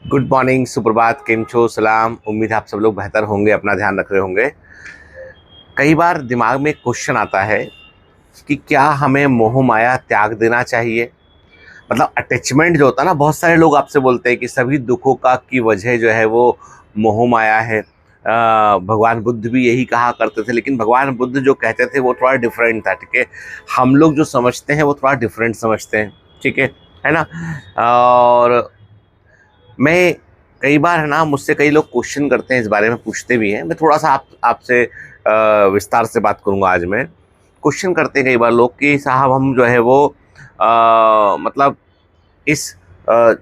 Good morning, सुप्रभात, केम छो, सलाम। उम्मीद है आप सब लोग बेहतर होंगे, अपना ध्यान रख रहे होंगे। कई बार दिमाग में एक क्वेश्चन आता है कि क्या हमें मोह माया त्याग देना चाहिए। मतलब अटैचमेंट जो होता है ना, बहुत सारे लोग आपसे बोलते हैं कि सभी दुखों का की वजह जो है वो मोह माया है। भगवान बुद्ध भी यही कहा करते थे, लेकिन भगवान बुद्ध जो कहते थे वो थोड़ा डिफरेंट था। ठीक है, हम लोग जो समझते हैं वो थोड़ा डिफरेंट समझते हैं। ठीक है ना। और मैं कई बार है ना, मुझसे कई लोग क्वेश्चन करते हैं, इस बारे में पूछते भी हैं। मैं थोड़ा सा आपसे विस्तार से बात करूंगा आज मैं। क्वेश्चन करते हैं कई बार लोग कि साहब हम जो है वो मतलब इस अ,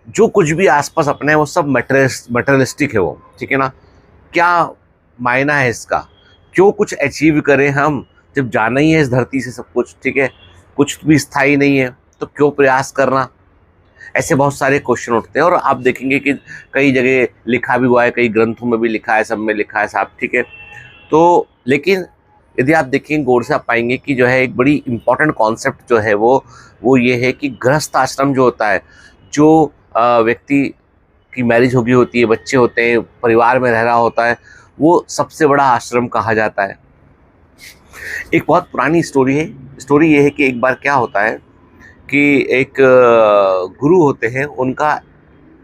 जो कुछ भी आसपास अपने है वो सब मटेरियलिस्टिक है वो। ठीक है ना। क्या मायना है इसका? क्यों कुछ अचीव करें हम, जब जाना ही है इस धरती से सब कुछ। ठीक है, कुछ भी स्थायी नहीं है, तो क्यों प्रयास करना। ऐसे बहुत सारे क्वेश्चन उठते हैं और आप देखेंगे कि कई जगह लिखा भी हुआ है, कई ग्रंथों में भी लिखा है, सब में लिखा है साहब। ठीक है, तो लेकिन यदि आप देखेंगे गौर से, आप पाएंगे कि जो है एक बड़ी इंपॉर्टेंट कॉन्सेप्ट जो है वो ये है कि गृहस्थ आश्रम जो होता है, जो व्यक्ति की मैरिज होगी होती है, बच्चे होते हैं, परिवार में रह रहा होता है, वो सबसे बड़ा आश्रम कहा जाता है। एक बहुत पुरानी स्टोरी है। स्टोरी ये है कि एक बार क्या होता है कि एक गुरु होते हैं, उनका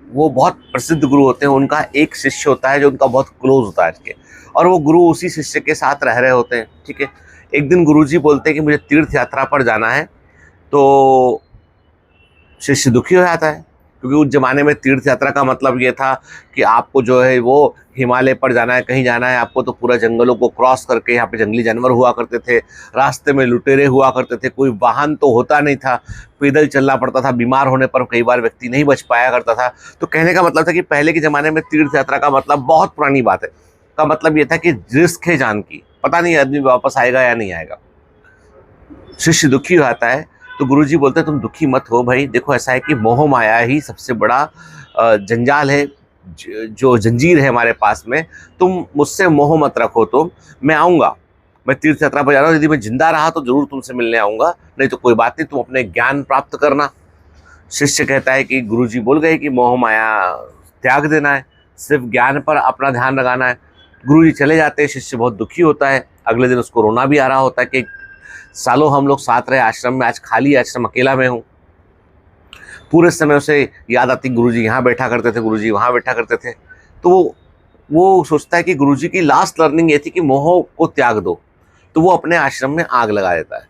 वो बहुत प्रसिद्ध गुरु होते हैं, उनका एक शिष्य होता है जो उनका बहुत क्लोज होता है। ठीक है, और वो गुरु उसी शिष्य के साथ रह रहे होते हैं। ठीक है, एक दिन गुरुजी बोलते हैं कि मुझे तीर्थ यात्रा पर जाना है। तो शिष्य दुखी हो जाता है, क्योंकि उस जमाने में तीर्थ यात्रा का मतलब ये था कि आपको जो है वो हिमालय पर जाना है, कहीं जाना है आपको, तो पूरा जंगलों को क्रॉस करके, यहाँ पे जंगली जानवर हुआ करते थे, रास्ते में लुटेरे हुआ करते थे, कोई वाहन तो होता नहीं था, पैदल चलना पड़ता था, बीमार होने पर कई बार व्यक्ति नहीं बच पाया करता था। तो कहने का मतलब था कि पहले के ज़माने में तीर्थ यात्रा का मतलब, बहुत पुरानी बात है, का मतलब ये था कि रिस्क है जान की, पता नहीं आदमी वापस आएगा या नहीं आएगा। शिष्य दुखी हो जाता है, तो गुरुजी बोलते हैं तुम दुखी मत हो भाई, देखो ऐसा है कि मोह माया ही सबसे बड़ा जंजाल है, जो जंजीर है हमारे पास में। तुम मुझसे मोह मत रखो, मैं आऊँगा, मैं तीर्थ यात्रा पर जा रहा हूँ, यदि मैं जिंदा रहा तो जरूर तुमसे मिलने आऊँगा, नहीं तो कोई बात नहीं, तुम अपने ज्ञान प्राप्त करना। शिष्य कहता है कि गुरुजी बोल गए कि मोह माया त्याग देना है, सिर्फ ज्ञान पर अपना ध्यान लगाना है। गुरुजी चले जाते हैं, शिष्य बहुत दुखी होता है। अगले दिन उसको रोना भी आ रहा होता है कि सालों हम लोग साथ रहे आश्रम में, आज खाली आश्रम, अकेला मैं हूँ। पूरे समय उसे याद आती, गुरुजी यहाँ बैठा करते थे, गुरुजी वहाँ बैठा करते थे। तो वो सोचता है कि गुरुजी की लास्ट लर्निंग ये थी कि मोह को त्याग दो। तो वो अपने आश्रम में आग लगा देता है,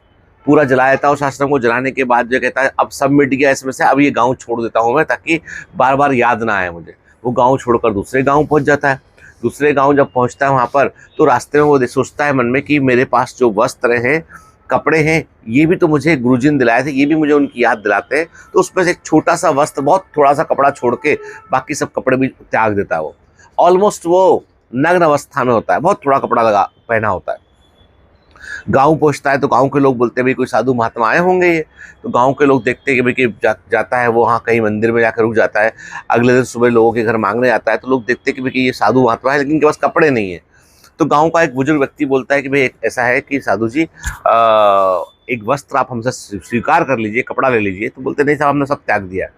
पूरा जला देता है उस आश्रम को। जलाने के बाद जो कहता है अब सब मिट गया इसमें से, अब ये गाँव छोड़ देता हूँ मैं, ताकि बार बार याद ना आए मुझे। वो गाँव छोड़कर दूसरे गाँव पहुँच जाता है। दूसरे गाँव जब पहुँचता है वहाँ पर, तो रास्ते में वो सोचता है मन में कि मेरे पास जो वस्त्र हैं, कपड़े हैं, ये भी तो मुझे गुरुजी ने दिलाए थे, ये भी मुझे उनकी याद दिलाते हैं। तो उसमें से एक छोटा सा वस्त्र, बहुत थोड़ा सा कपड़ा छोड़ के बाकी सब कपड़े भी त्याग देता है वो। ऑलमोस्ट वो नग्न अवस्था में होता है, बहुत थोड़ा कपड़ा लगा पहना होता है। गांव पहुंचता है तो गांव के लोग बोलते हैं भाई कोई साधु महात्मा आए होंगे ये। तो गांव के लोग देखते हैं कि भाई कि जाता है वो, वहाँ कहीं मंदिर में जाकर रुक जाता है। अगले दिन सुबह लोगों के घर मांगने जाता है, तो लोग देखते हैं कि भाई कि ये साधु महात्मा है, लेकिन इनके पास कपड़े नहीं है। तो गांव का एक बुजुर्ग व्यक्ति बोलता है कि भाई ऐसा है कि साधु जी, एक वस्त्र आप हमसे स्वीकार कर लीजिए, कपड़ा ले लीजिए। तो बोलते नहीं साहब, हमने सब त्याग दिया है।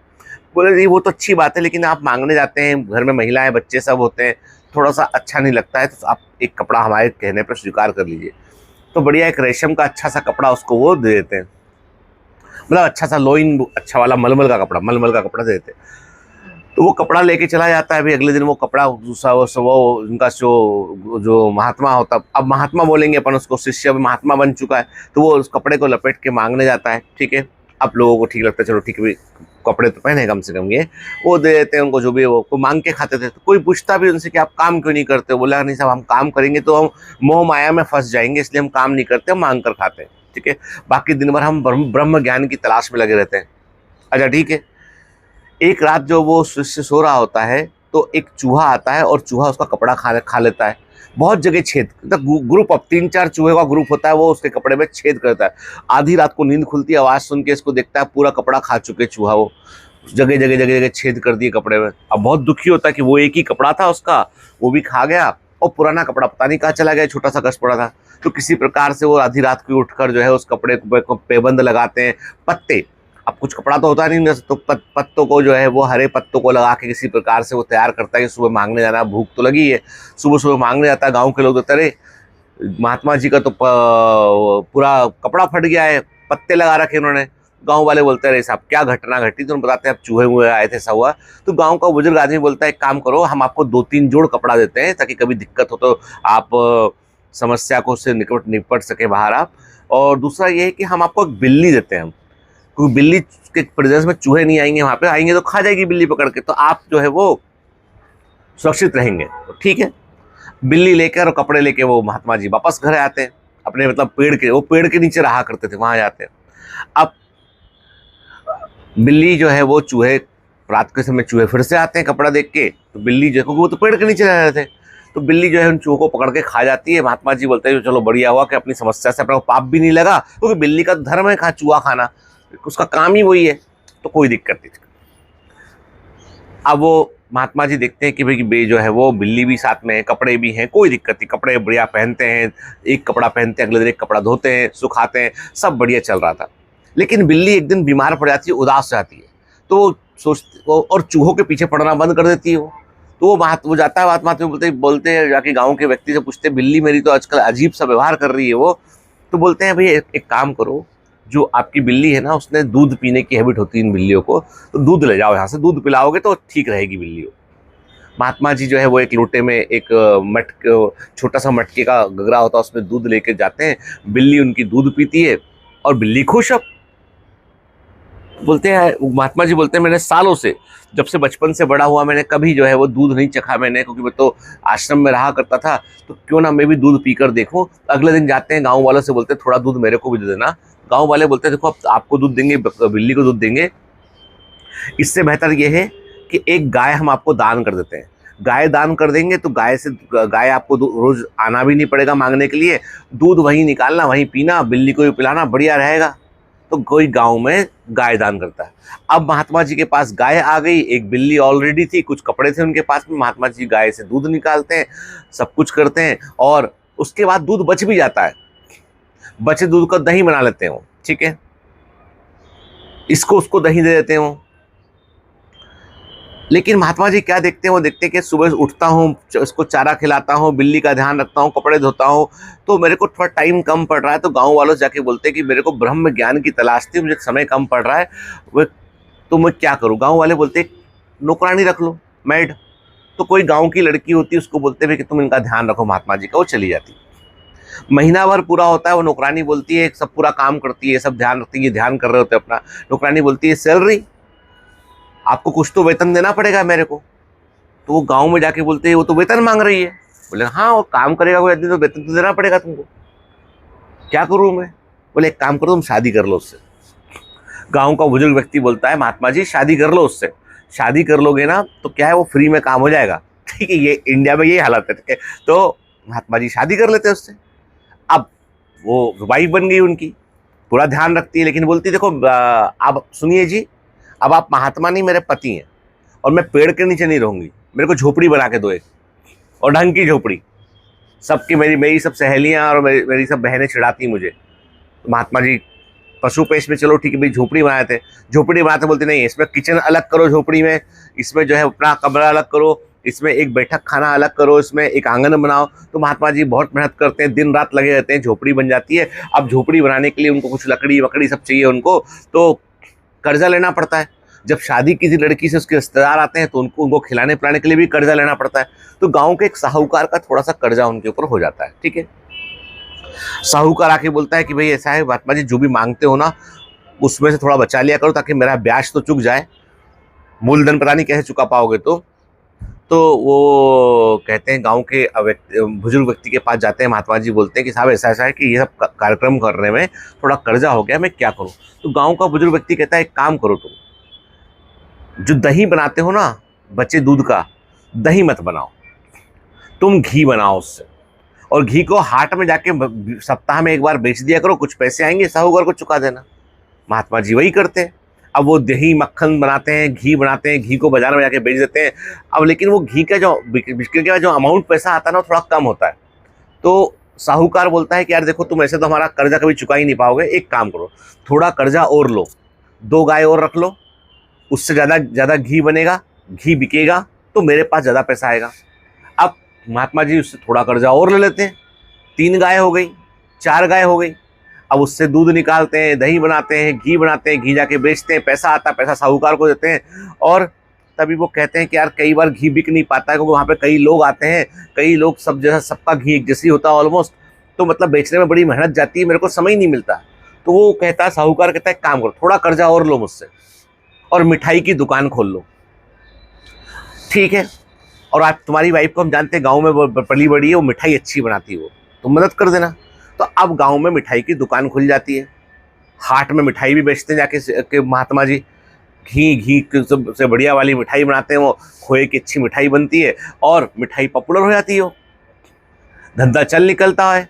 बोले जी वो तो अच्छी बात है, लेकिन आप मांगने जाते हैं, घर में महिलाएं बच्चे सब होते हैं, थोड़ा सा अच्छा नहीं लगता है, तो आप एक कपड़ा हमारे कहने पर स्वीकार कर लीजिए। तो बढ़िया एक रेशम का अच्छा सा कपड़ा उसको वो दे देते हैं, मतलब अच्छा सा लोइन, अच्छा वाला मलमल का कपड़ा दे देते हैं। तो वो कपड़ा लेके चला जाता है। भाई अगले दिन वो कपड़ा दूसरा वो उनका जो जो महात्मा होता, अब महात्मा बोलेंगे अपन उसको, शिष्य अब महात्मा बन चुका है, तो वो उस कपड़े को लपेट के मांगने जाता है। ठीक है, अब लोगों को ठीक लगता है, चलो ठीक है भाई, कपड़े तो पहने कम से कम, ये वो दे देते हैं उनको, जो भी वो को मांग के खाते थे। तो कोई पूछता भी उनसे कि आप काम क्यों नहीं करते हो। बोला नहीं साहब, हम काम करेंगे तो हम मोह माया में फंस जाएंगे, इसलिए हम काम नहीं करते, हम मांग कर खाते हैं। ठीक है, बाकी दिन भर हम ब्रह्म ज्ञान की तलाश में लगे रहते हैं। अच्छा ठीक है, एक रात जो वो शिष्य सो रहा होता है, तो एक चूहा आता है और चूहा उसका कपड़ा खा लेता है। बहुत जगह छेद, ग्रुप, अब 3-4 चूहे का ग्रुप होता है, वो उसके कपड़े में छेद करता है। आधी रात को नींद खुलती है, आवाज सुन के इसको देखता है, पूरा कपड़ा खा चुके चूहा, वो जगह जगह जगह जगह छेद कर दिए कपड़े में। अब बहुत दुखी होता है कि वो एक ही कपड़ा था उसका, वो भी खा गया, और पुराना कपड़ा पता नहीं कहाँ चला गया, छोटा सा कस पड़ा था। तो किसी प्रकार से वो आधी रात को उठकर जो है उस कपड़े को पेबंद लगाते हैं, पत्ते, अब कुछ कपड़ा तो होता नहीं, तो पत्तों को जो है वो हरे पत्तों को लगा के किसी प्रकार से वो तैयार करता है कि सुबह मांगने जाना, भूख तो लगी है, सुबह सुबह मांगने जाता है। गाँव के लोग तो अरे महात्मा जी का तो पूरा कपड़ा फट गया है, पत्ते लगा रखे उन्होंने। गांव वाले बोलते हैं साहब क्या घटना घटी, तो बताते हैं अब चूहे हुए आए थे, ऐसा हुआ। तो गांव का बुजुर्ग आदमी बोलता है एक काम करो, हम आपको 2-3 जोड़ कपड़ा देते हैं ताकि कभी दिक्कत हो तो आप समस्या को से निपट सके बाहर आप। और दूसरा ये है कि हम आपको एक बिल्ली देते हैं, क्योंकि बिल्ली के प्रेजेंस में चूहे नहीं आएंगे, वहां पे आएंगे तो खा जाएगी बिल्ली पकड़ के, तो आप जो है वो सुरक्षित रहेंगे। तो ठीक है, बिल्ली लेकर और कपड़े लेके वो महात्मा जी वापस घर आते हैं अपने, मतलब पेड़ के नीचे रहा करते थे, वहां जाते हैं। अब बिल्ली जो है वो चूहे, रात के समय चूहे फिर से आते हैं कपड़ा देख के, तो बिल्ली जो है, क्योंकि वो तो पेड़ के नीचे रह रहे थे, तो बिल्ली जो है उन चूहों को पकड़ के खा जाती है। महात्मा जी बोलते हैं चलो बढ़िया हुआ कि अपनी समस्या से अपना पाप भी नहीं लगा, क्योंकि बिल्ली का धर्म है चूहा खाना, उसका काम ही वही है, तो कोई दिक्कत नहीं। अब वो महात्मा जी देखते हैं कि भाई जो है वो बिल्ली भी साथ में है, कपड़े भी हैं, कोई दिक्कत नहीं, कपड़े बढ़िया पहनते हैं, एक कपड़ा पहनते हैं अगले दिन एक कपड़ा धोते हैं, सुखाते हैं, सब बढ़िया चल रहा था। लेकिन बिल्ली एक दिन बीमार पड़ जाती है, उदास हो जाती है, तो वो सोचती और चूहों के पीछे पड़ना बंद कर देती है वो। तो वो जाता है महात्मा से, बोलते हैं जाके गाँव के व्यक्ति से पूछते हैं बिल्ली मेरी तो आजकल अजीब सा व्यवहार कर रही है वो। तो बोलते हैं भाई एक काम करो, जो आपकी बिल्ली है ना उसने दूध पीने की हैबिट होती है इन बिल्लियों को, तो दूध ले जाओ यहाँ से, दूध पिलाओगे तो ठीक रहेगी बिल्ली। महात्मा जी जो है वो एक लोटे में एक छोटा सा मटके का गगरा होता है, उसमें दूध लेके जाते हैं, बिल्ली उनकी दूध पीती है और बिल्ली खुश। अब बोलते हैं महात्मा जी बोलते हैं मैंने सालों से, जब से बचपन से बड़ा हुआ, मैंने कभी जो है वो दूध नहीं चखा मैंने, क्योंकि मैं तो आश्रम में रहा करता था, तो क्यों ना मैं भी दूध पीकर देखूं। अगले दिन जाते हैं, गाँव वालों से बोलते हैं थोड़ा दूध मेरे को भी दे देना। गाँव वाले बोलते हैं देखो अब आपको दूध देंगे, बिल्ली को दूध देंगे, इससे बेहतर ये है कि एक गाय हम आपको दान कर देते हैं। गाय दान कर देंगे तो गाय आपको रोज आना भी नहीं पड़ेगा मांगने के लिए, दूध वहीं निकालना वहीं पीना, बिल्ली को भी पिलाना, बढ़िया रहेगा। तो कोई गांव में गाय दान करता है। अब महात्मा जी के पास गाय आ गई, एक बिल्ली ऑलरेडी थी, कुछ कपड़े थे उनके पास में, महात्मा जी गाय से दूध निकालते हैं, सब कुछ करते हैं, और उसके बाद दूध बच भी जाता है, बचे दूध का दही बना लेते हैं वो, ठीक है, इसको उसको दही दे देते हैं। लेकिन महात्मा जी क्या देखते हैं, वो देखते हैं कि सुबह उठता हूँ, उसको चारा खिलाता हूँ, बिल्ली का ध्यान रखता हूँ, कपड़े धोता हूँ, तो मेरे को थोड़ा टाइम कम पड़ रहा है। तो गांव वालों से जाके बोलते हैं कि मेरे को ब्रह्म ज्ञान की तलाश थी, मुझे समय कम पड़ रहा है, वो तो मैं क्या करूँ। गांव वाले बोलते हैं नौकरानी रख लो, मैड। तो कोई गाँव की लड़की होती है, उसको बोलते हैं कि तुम इनका ध्यान रखो महात्मा जी का, वो चली जाती। महीना भर पूरा होता है, वो नौकरानी बोलती है, सब पूरा काम करती है, सब ध्यान रखती है, ये ध्यान कर रहे होते हैं अपना। नौकरानी बोलती है सैलरी आपको कुछ तो वेतन देना पड़ेगा मेरे को। तो वो गांव में जाके बोलते हैं वो तो वेतन मांग रही है। बोले हाँ, वो काम करेगा कोई आदमी तो वेतन तो देना पड़ेगा तुमको। क्या करूँ मैं? बोले एक काम करो, तुम शादी कर लो उससे। गांव का बुजुर्ग व्यक्ति बोलता है महात्मा जी शादी कर लो उससे, शादी कर लोगे ना तो क्या है वो फ्री में काम हो जाएगा। ठीक है, ये इंडिया में यही हालत है। तो महात्मा जी शादी कर लेते हैं उससे। अब वो वाइफ बन गई उनकी, पूरा ध्यान रखती है, लेकिन बोलती देखो आप सुनिए जी, अब आप महात्मा नहीं मेरे पति हैं, और मैं पेड़ के नीचे नहीं रहूंगी, मेरे को झोपड़ी बना के दो एक, और ढंग की झोपड़ी। सबकी मेरी सब सहेलियां और मेरी सब बहनें चिढ़ाती मुझे। तो महात्मा जी पशु पेश में चलो ठीक है भाई, झोपड़ी बनाए थे, झोपड़ी बनाते बोलते नहीं इसमें किचन अलग करो, झोपड़ी में इसमें जो है अपना कमरा अलग करो, इसमें एक बैठक खाना अलग करो, इसमें एक आंगन बनाओ। तो महात्मा जी बहुत मेहनत करते हैं, दिन रात लगे रहते हैं, झोपड़ी बन जाती है। अब झोपड़ी बनाने के लिए उनको कुछ लकड़ी वकड़ी सब चाहिए उनको, तो कर्जा लेना पड़ता है। जब शादी किसी लड़की से उसके रिश्तेदार आते हैं तो उनको खिलाने पिलाने के लिए भी कर्जा लेना पड़ता है। तो गांव के एक साहूकार का थोड़ा सा कर्जा उनके ऊपर हो जाता है। ठीक है, साहूकार आके बोलता है कि भाई ऐसा है महात्मा जी, जो भी मांगते हो ना उसमें से थोड़ा बचा लिया करो, ताकि मेरा ब्याज तो चुक जाए, मूलधन पता नहीं कैसे चुका पाओगे। तो वो कहते हैं गांव के बुजुर्ग व्यक्ति के पास जाते हैं, महात्मा जी बोलते हैं कि साहब ऐसा ऐसा है कि ये सब कार्यक्रम करने में थोड़ा कर्जा हो गया, मैं क्या करूं। तो गांव का बुजुर्ग व्यक्ति कहता है एक काम करो, तुम जो दही बनाते हो ना बचे दूध का, दही मत बनाओ, तुम घी बनाओ उससे, और घी को हाट में जाके सप्ताह में एक बार बेच दिया करो, कुछ पैसे आएंगे साहूकार को चुका देना। महात्मा जी वही करते हैं। अब वो दही मक्खन बनाते हैं, घी बनाते हैं, घी को बाजार में जाके बेच देते हैं। अब लेकिन वो घी का जो बिक्री का जो अमाउंट पैसा आता है ना थोड़ा कम होता है। तो साहूकार बोलता है कि यार देखो तुम ऐसे तो हमारा कर्जा कभी चुका ही नहीं पाओगे, एक काम करो थोड़ा कर्जा और लो, 2 गाय और रख लो, उससे ज़्यादा ज़्यादा घी बनेगा, घी बिकेगा तो मेरे पास ज़्यादा पैसा आएगा। अब महात्मा जी उससे थोड़ा कर्जा और ले लेते हैं, 3 गाय हो गई, 4 गाय हो गई। अब उससे दूध निकालते हैं, दही बनाते हैं, घी बनाते हैं, घी जाके बेचते हैं, पैसा आता है, पैसा साहूकार को देते हैं। और तभी वो कहते हैं कि यार कई बार घी बिक नहीं पाता है क्योंकि वहाँ पे कई लोग आते हैं, कई लोग सब जैसा, सबका घी एक जैसी होता है ऑलमोस्ट, तो मतलब बेचने में बड़ी मेहनत जाती है, मेरे को समय ही नहीं मिलता। तो वो कहता है, साहूकार कहता है काम करो, थोड़ा कर्जा और लो मुझसे और मिठाई की दुकान खोल लो, ठीक है। और आप, तुम्हारी वाइफ को हम जानते हैं गाँव में वो पली बड़ी है, वो मिठाई अच्छी बनाती है, वो तुम मदद कर देना। तो अब गाँव में मिठाई की दुकान खुल जाती है, हाट में मिठाई भी बेचते हैं जाके महात्मा जी, घी सबसे बढ़िया वाली मिठाई बनाते हैं, वो खोए की अच्छी मिठाई बनती है और मिठाई पॉपुलर हो जाती है, धंधा चल निकलता है।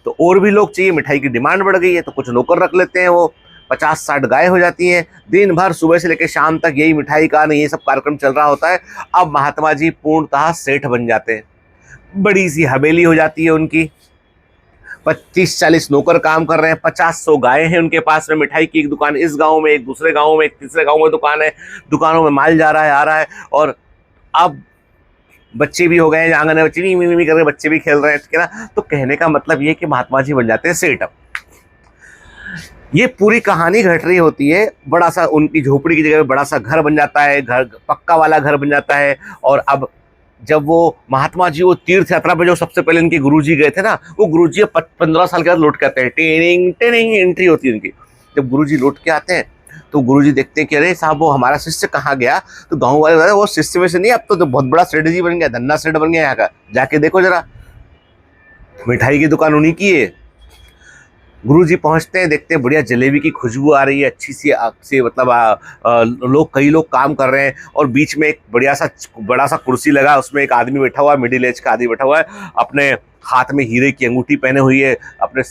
तो और भी लोग चाहिए, मिठाई की डिमांड बढ़ गई है तो कुछ नौकर रख लेते हैं, वो 50-60 गाय हो जाती हैं, दिन भर सुबह से लेकर शाम तक यही मिठाई का ये सब कार्यक्रम चल रहा होता है। अब महात्मा जी पूर्णतः सेठ बन जाते हैं, बड़ी सी हवेली हो जाती है उनकी, 25-40 नौकर काम कर रहे हैं, 50-100 गाय हैं उनके पास में, मिठाई की एक दुकान इस गांव में, एक दूसरे गांव में, एक तीसरे गांव में दुकान है, दुकानों में माल जा रहा है, आ रहा है। और अब बच्चे भी हो गए हैं, आंगन में बच्चे भी कर रहे, बच्चे भी खेल रहे हैं, ठीक है ना। तो कहने का मतलब ये कि महात्मा जी बन जाते हैं सेठ। अब ये पूरी कहानी घट रही होती है, बड़ा सा उनकी झोपड़ी की जगह बड़ा सा घर बन जाता है, घर पक्का वाला घर बन जाता है। और अब जब वो महात्मा जी वो तीर्थ यात्रा पे जो सबसे पहले इनके गुरुजी गए थे ना, वो गुरुजी 15 साल के बाद लौट के आते हैं, टेनिंग टेनिंग एंट्री होती है उनकी। जब गुरुजी लौट के आते हैं तो गुरुजी देखते हैं कि अरे साहब वो हमारा शिष्य कहाँ गया। तो गाँव वाले बताते हैं वो शिष्य में से नहीं, अब तो बहुत बड़ा स्ट्रेटेजी बन गया, धन्ना सेठ बन गया यहाँ का, जाके देखो जरा, मिठाई की दुकान उन्हीं की है। गुरुजी पहुंचते हैं, देखते हैं बढ़िया जलेबी की खुशबू आ रही है, अच्छी सी मतलब लोग, कई लोग काम कर रहे हैं। और बीच में एक बड़ा सा कुर्सी लगा, उसमें एक आदमी बैठा हुआ है, मिडिल एज का आदमी बैठा हुआ है, अपने हाथ में हीरे की अंगूठी पहने हुई है, अपने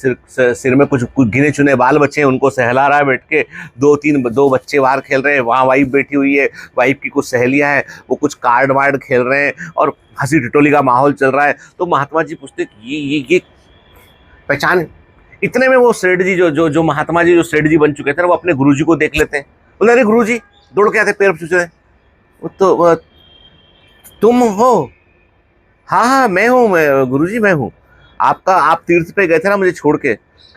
सिर में कुछ गिने चुने बाल बचे हैं, उनको सहला रहा है बैठ के। 2 बच्चे बाहर खेल रहे हैं, वहाँ वाइफ बैठी हुई है, वाइफ की कुछ सहेलियाँ हैं, वो कुछ कार्ड वार्ड खेल रहे हैं और हंसी टिटोली का माहौल चल रहा है। तो महात्मा जी पूछते ये पहचान। इतने में वो सेठ जी जो महात्मा जी जो सेठ जी बन चुके थे, वो अपने गुरुजी को देख लेते हैं, बोले अरे गुरुजी, दौड़ के आते, पैर छूते हैं। वो तो तुम हो? हाँ मैं हूँ, मैं गुरुजी मैं हूँ। आप तीर्थ पे गए थे ना मुझे छोड़ के,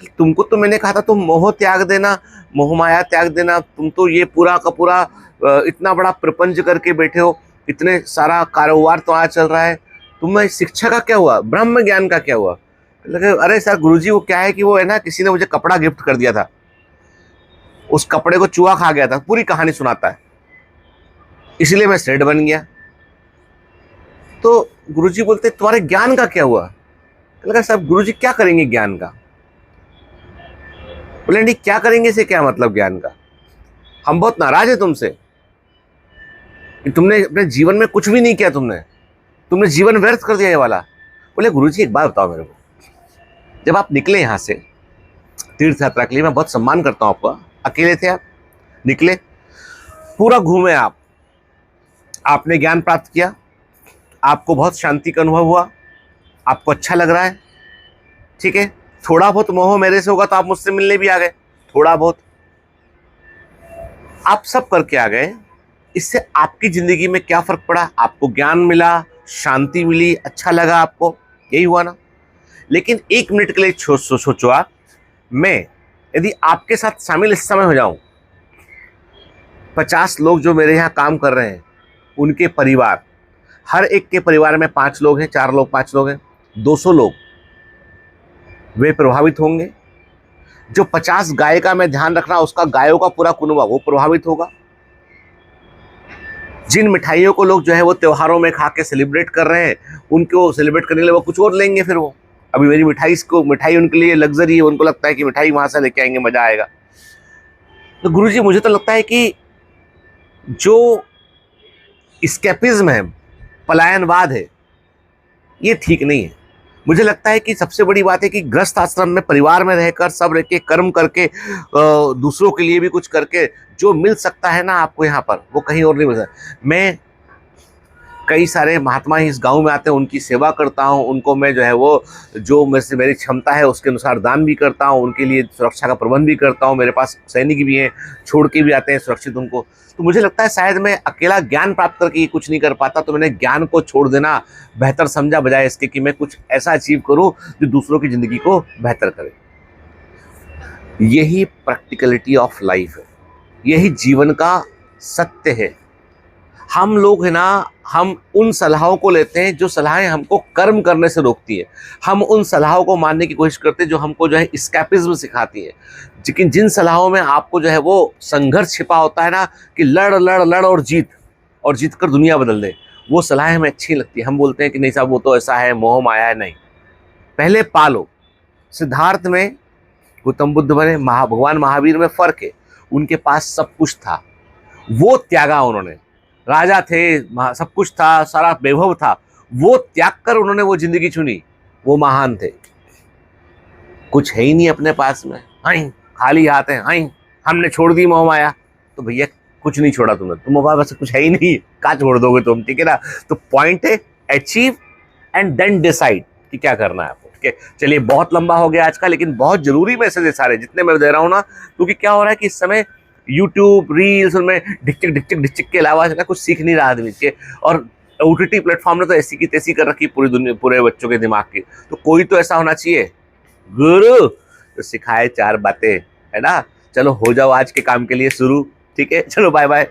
तुमको तो मैंने कहा था तुम मोह त्याग देना, मोह माया त्याग देना। तुम तो ये पूरा का पूरा इतना बड़ा प्रपंच करके बैठे हो, इतने सारा कारोबार तो आज चल रहा है, तुम्हें शिक्षा का क्या हुआ, ब्रह्म ज्ञान का क्या हुआ? लगे अरे सर गुरुजी वो क्या है कि वो है ना, किसी ने मुझे कपड़ा गिफ्ट कर दिया था, उस कपड़े को चूहा खा गया था, पूरी कहानी सुनाता है, इसलिए मैं सेठ बन गया। तो गुरुजी बोलते तुम्हारे ज्ञान का क्या हुआ? लगा साहब गुरुजी क्या करेंगे ज्ञान का? बोले नहीं क्या करेंगे से क्या मतलब ज्ञान का, हम बहुत नाराज है तुमसे, तुमने अपने जीवन में कुछ भी नहीं किया, तुमने जीवन व्यर्थ कर दिया ये वाला। बोले गुरुजी एक बात बताओ मेरे को, जब आप निकले यहाँ से तीर्थ यात्रा के लिए, मैं बहुत सम्मान करता हूँ आपका, अकेले थे आप, निकले, पूरा घूमे आपने ज्ञान प्राप्त किया, आपको बहुत शांति का अनुभव हुआ, आपको अच्छा लग रहा है, ठीक है। थोड़ा बहुत मोह मेरे से होगा तो आप मुझसे मिलने भी आ गए, थोड़ा बहुत आप सब करके आ गए, इससे आपकी जिंदगी में क्या फर्क पड़ा? आपको ज्ञान मिला, शांति मिली, अच्छा लगा आपको, यही हुआ ना। लेकिन 1 मिनट के लिए सोचो आप, मैं यदि आपके साथ शामिल इस समय हो जाऊं, 50 लोग जो मेरे यहाँ काम कर रहे हैं, उनके परिवार, हर एक के परिवार में 5 लोग हैं, 4 लोग 5 लोग हैं, 200 लोग वे प्रभावित होंगे। जो 50 गाय का मैं ध्यान रख रहा हूं, उसका गायों का पूरा कुनबा वो प्रभावित होगा। जिन मिठाइयों को लोग जो है वो त्योहारों में खा के सेलिब्रेट कर रहे हैं, उनको सेलिब्रेट करने के लिए वो कुछ और लेंगे, फिर वो अभी मेरी मिठाई उनके लिए लग्जरी है, उनको लगता है कि मिठाई वहां से लेके आएंगे, मजा आएगा। तो गुरुजी मुझे तो लगता है कि जो स्केपिज्म है, पलायनवाद है, ये ठीक नहीं है। मुझे लगता है कि सबसे बड़ी बात है कि गृहस्थ आश्रम में परिवार में रहकर सब रह के कर्म करके दूसरों के लिए भी कुछ करके जो मिल सकता है ना आपको यहाँ पर, वो कहीं और नहीं मिल सकता। मैं कई सारे महात्मा इस गांव में आते हैं, उनकी सेवा करता हूं, उनको मैं जो है वो जो मेरी क्षमता है उसके अनुसार दान भी करता हूं, उनके लिए सुरक्षा का प्रबंध भी करता हूं। मेरे पास सैनिक भी हैं, छोड़ के भी आते हैं सुरक्षित उनको। तो मुझे लगता है शायद मैं अकेला ज्ञान प्राप्त करके कुछ नहीं कर पाता, तो मैंने ज्ञान को छोड़ देना बेहतर समझा, बजाय इसके कि मैं कुछ ऐसा अचीव करूं जो दूसरों की ज़िंदगी को बेहतर करे। यही प्रैक्टिकलिटी ऑफ लाइफ है, यही जीवन का सत्य है। हम लोग है ना, हम उन सलाहों को लेते हैं जो सलाहें हमको कर्म करने से रोकती है। हम उन सलाहों को मानने की कोशिश करते हैं जो हमको जो है एस्केपिज्म सिखाती है। लेकिन जिन सलाहों में आपको जो है वो संघर्ष छिपा होता है ना, कि लड़ लड़ लड़ और जीत कर दुनिया बदल दे, वो सलाहें हमें अच्छी लगती है। हम बोलते हैं कि नहीं साहब वो तो ऐसा है, मोह माया है। नहीं, पहले पालो। सिद्धार्थ में गौतम बुद्ध बने, भगवान महावीर में फर्क है। उनके पास सब कुछ था, वो त्यागा उन्होंने। राजा थे, सब कुछ था, सारा वैभव था, वो त्याग कर उन्होंने वो जिंदगी चुनी। वो महान थे। कुछ है ही नहीं अपने पास में, खाली हाथ है, हमने छोड़ दी मोह माया। तो भैया कुछ नहीं छोड़ा तुमने, तुम मोह से कुछ है ही नहीं, कहाँ छोड़ दोगे तुम, ठीक है ना। तो पॉइंट है अचीव एंड देन डिसाइड कि क्या करना है आपको, ठीक है। चलिए, बहुत लंबा हो गया आज का, लेकिन बहुत जरूरी मैसेज है सारे जितने मैं दे रहा हूँ ना, क्योंकि क्या हो रहा है कि इस समय यूट्यूब रील्स उनमें ढिक के अलावा ना कुछ सीख नहीं रहा आदमी के। और OTT प्लेटफॉर्म ने तो ऐसी की तैसी कर रखी पूरी दुनिया, पूरे बच्चों के दिमाग की। तो कोई तो ऐसा होना चाहिए गुरु तो सिखाए 4 बातें, है ना। चलो हो जाओ आज के काम के लिए शुरू, ठीक है। चलो बाय बाय।